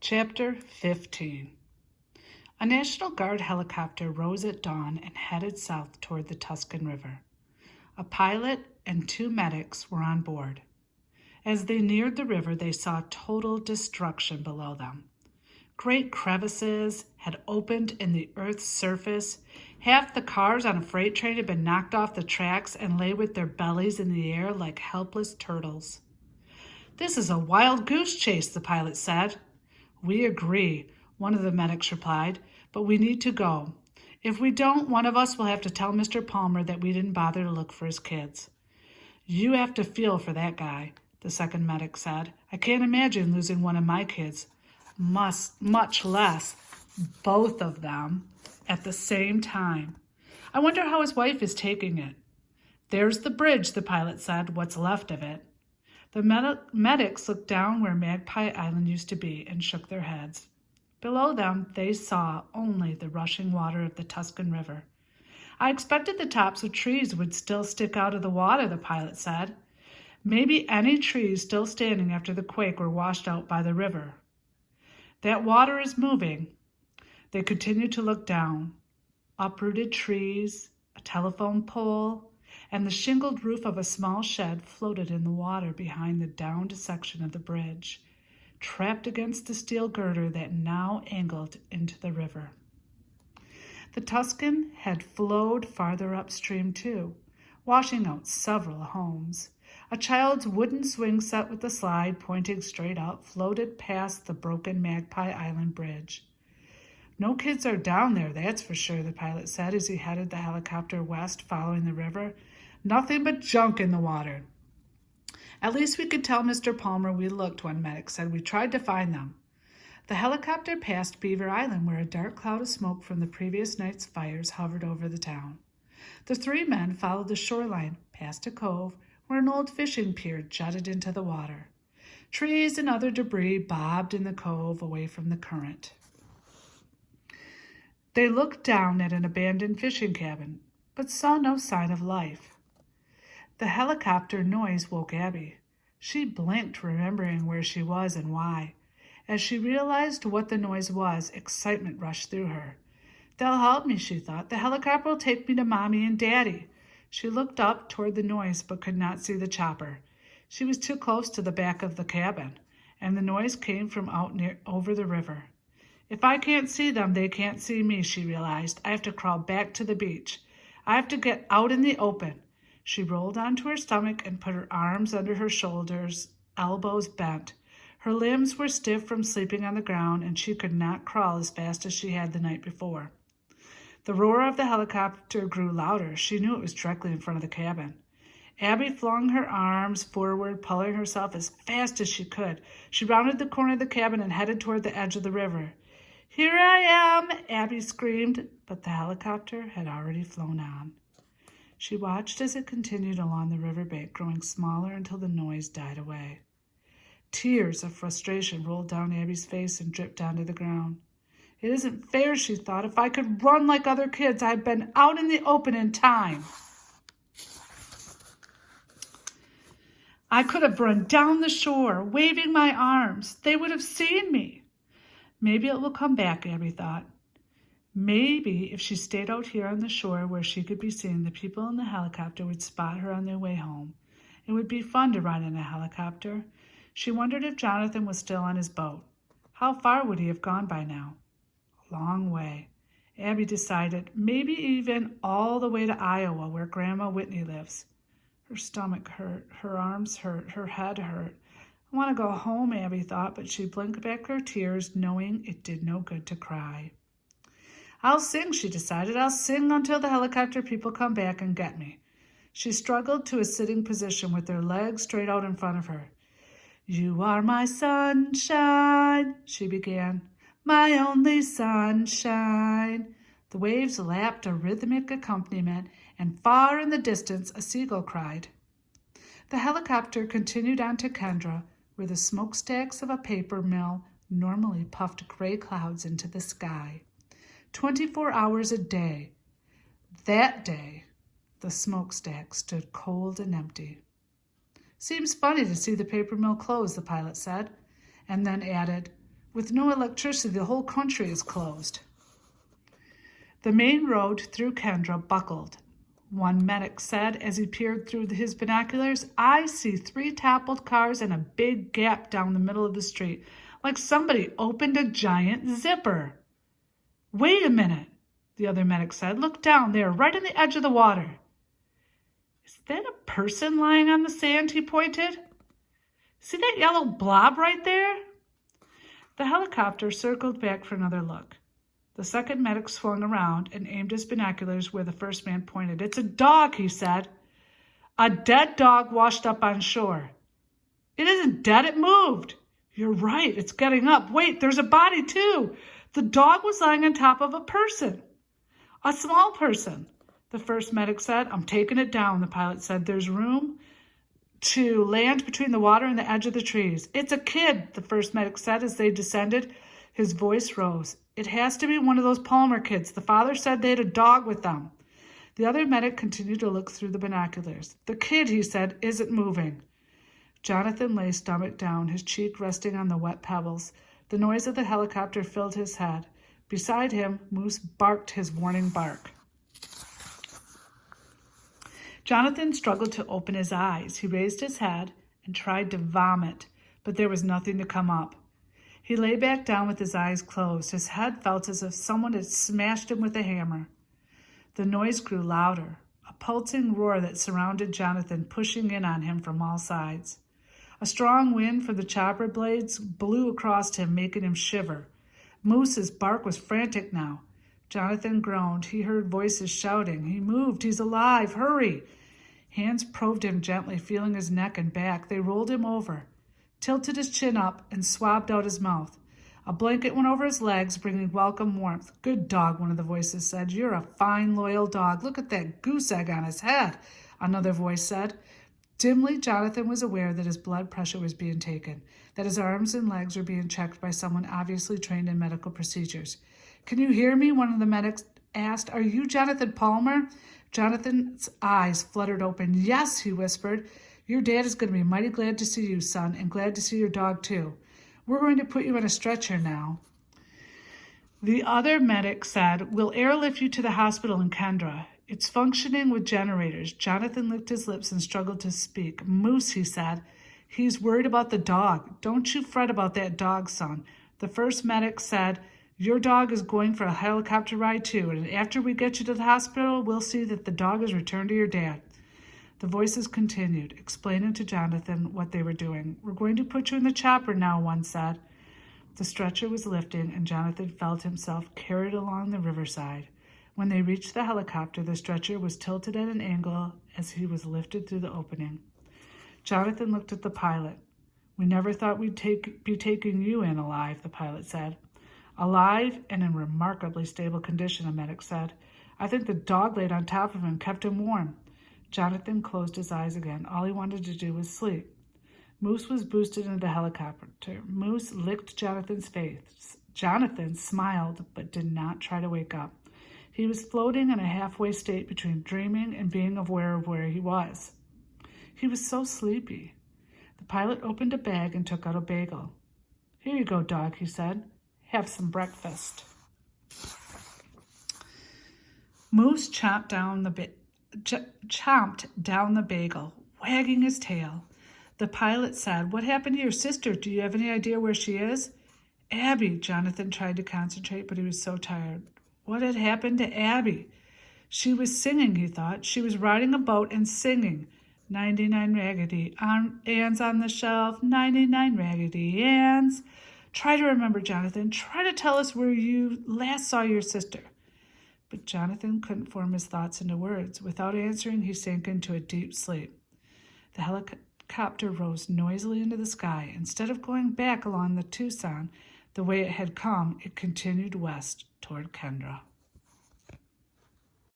Chapter 15. A National Guard helicopter rose at dawn and headed south toward the Tuscan River. A pilot and 2 medics were on board. As they neared the river, they saw total destruction below them. Great crevices had opened in the Earth's surface. Half the cars on a freight train had been knocked off the tracks and lay with their bellies in the air like helpless turtles. "This is a wild goose chase," the pilot said. "We agree," one of the medics replied, "but we need to go. If we don't, one of us will have to tell Mr. Palmer that we didn't bother to look for his kids." "You have to feel for that guy," the second medic said. "I can't imagine losing one of my kids, much less both of them at the same time. I wonder how his wife is taking it." "There's the bridge," the pilot said, "what's left of it." The medics looked down where Magpie Island used to be and shook their heads. Below them, they saw only the rushing water of the Tuscan River. "I expected the tops of trees would still stick out of the water," the pilot said. "Maybe any trees still standing after the quake were washed out by the river." "That water is moving." They continued to look down. Uprooted trees, a telephone pole, and the shingled roof of a small shed floated in the water behind the downed section of the bridge, trapped against the steel girder that now angled into the river. The Tuscan had flowed farther upstream too, washing out several homes. A child's wooden swing set with the slide pointing straight up floated past the broken Magpie Island bridge. "No kids are down there, that's for sure," the pilot said as he headed the helicopter west following the river. "Nothing but junk in the water." "At least we could tell Mr. Palmer we looked," one medic said. "We tried to find them." The helicopter passed Beaver Island, where a dark cloud of smoke from the previous night's fires hovered over the town. The 3 men followed the shoreline past a cove where an old fishing pier jutted into the water. Trees and other debris bobbed in the cove away from the current. They looked down at an abandoned fishing cabin, but saw no sign of life. The helicopter noise woke Abby. She blinked, remembering where she was and why. As she realized what the noise was, excitement rushed through her. "They'll help me," she thought. "The helicopter will take me to Mommy and Daddy." She looked up toward the noise but could not see the chopper. She was too close to the back of the cabin, and the noise came from out near over the river. "If I can't see them, they can't see me," she realized. "I have to crawl back to the beach. I have to get out in the open." She rolled onto her stomach and put her arms under her shoulders, elbows bent. Her limbs were stiff from sleeping on the ground, and she could not crawl as fast as she had the night before. The roar of the helicopter grew louder. She knew it was directly in front of the cabin. Abby flung her arms forward, pulling herself as fast as she could. She rounded the corner of the cabin and headed toward the edge of the river. "Here I am!" Abby screamed, but the helicopter had already flown on. She watched as it continued along the riverbank, growing smaller until the noise died away. Tears of frustration rolled down Abby's face and dripped down to the ground. "It isn't fair," she thought. "If I could run like other kids, I'd been out in the open in time. I could have run down the shore, waving my arms. They would have seen me." Maybe it will come back, Abby thought. Maybe if she stayed out here on the shore where she could be seen, the people in the helicopter would spot her on their way home. It would be fun to ride in a helicopter. She wondered if Jonathan was still on his boat. How far would he have gone by now? A long way. Abby decided, maybe even all the way to Iowa, where Grandma Whitney lives. Her stomach hurt, her arms hurt, her head hurt. "I want to go home," Abby thought, but she blinked back her tears, knowing it did no good to cry. "I'll sing," she decided. "I'll sing until the helicopter people come back and get me." She struggled to a sitting position with her legs straight out in front of her. "You are my sunshine," she began, "my only sunshine." The waves lapped a rhythmic accompaniment, and far in the distance a seagull cried. The helicopter continued on to Kendra, where the smokestacks of a paper mill normally puffed gray clouds into the sky. 24 hours a day. That day, the smokestack stood cold and empty. "Seems funny to see the paper mill close," the pilot said, and then added, With no electricity, the whole country is closed. The main road through Kendra buckled. One medic said as he peered through his binoculars, "I see 3 toppled cars and a big gap down the middle of the street, like somebody opened a giant zipper." "Wait a minute," the other medic said. "Look down there, right on the edge of the water." "Is that a person lying on the sand?" he pointed. "See that yellow blob right there?" The helicopter circled back for another look. The second medic swung around and aimed his binoculars where the first man pointed. "It's a dog," he said. "A dead dog washed up on shore." "It isn't dead, it moved." "You're right, it's getting up. Wait, there's a body too. The dog was lying on top of a person." "A small person," the first medic said. "I'm taking it down," the pilot said. "There's room to land between the water and the edge of the trees." "It's a kid," the first medic said as they descended. His voice rose. "It has to be one of those Palmer kids. The father said they had a dog with them." The other medic continued to look through the binoculars. "The kid," he said, "isn't moving." Jonathan lay stomach down, his cheek resting on the wet pebbles. The noise of the helicopter filled his head. Beside him, Moose barked his warning bark. Jonathan struggled to open his eyes. He raised his head and tried to vomit, but there was nothing to come up. He lay back down with his eyes closed. His head felt as if someone had smashed him with a hammer. The noise grew louder, a pulsing roar that surrounded Jonathan, pushing in on him from all sides. A strong wind from the chopper blades blew across him, making him shiver. Moose's bark was frantic now. Jonathan groaned. He heard voices shouting. "He moved. He's alive. Hurry!" Hands probed him gently, feeling his neck and back. They rolled him over, tilted his chin up, and swabbed out his mouth. A blanket went over his legs, bringing welcome warmth. "Good dog," one of the voices said. "You're a fine, loyal dog. Look at that goose egg on his head," another voice said. Dimly, Jonathan was aware that his blood pressure was being taken, that his arms and legs were being checked by someone obviously trained in medical procedures. "Can you hear me?" one of the medics asked. "Are you Jonathan Palmer?" Jonathan's eyes fluttered open. "Yes," he whispered. "Your dad is going to be mighty glad to see you, son, and glad to see your dog, too. We're going to put you in a stretcher now." The other medic said, "We'll airlift you to the hospital in Kendra. It's functioning with generators." Jonathan licked his lips and struggled to speak. "Moose," he said. "He's worried about the dog. Don't you fret about that dog, son." The first medic said, "Your dog is going for a helicopter ride, too, and after we get you to the hospital, we'll see that the dog is returned to your dad." The voices continued, explaining to Jonathan what they were doing. "We're going to put you in the chopper now," one said. The stretcher was lifting, and Jonathan felt himself carried along the riverside. When they reached the helicopter, the stretcher was tilted at an angle as he was lifted through the opening. Jonathan looked at the pilot. "We never thought we'd be taking you in alive," the pilot said. "Alive and in remarkably stable condition," a medic said. "I think the dog laid on top of him and kept him warm." Jonathan closed his eyes again. All he wanted to do was sleep. Moose was boosted into the helicopter. Moose licked Jonathan's face. Jonathan smiled but did not try to wake up. He was floating in a halfway state between dreaming and being aware of where he was. He was so sleepy. The pilot opened a bag and took out a bagel. "Here you go, dog," he said. "Have some breakfast." Moose chomped down the bagel, wagging his tail. The pilot said, "What happened to your sister? Do you have any idea where she is?" "Abby," Jonathan tried to concentrate, but he was so tired. What had happened to Abby? She was singing, he thought. She was riding a boat and singing. 99 Raggedy Anns on the shelf, 99 Raggedy Anns. Try to remember, Jonathan. Try to tell us where you last saw your sister. But Jonathan couldn't form his thoughts into words. Without answering, he sank into a deep sleep. The helicopter rose noisily into the sky. Instead of going back along the Tucson the way it had come, it continued west toward Kendra.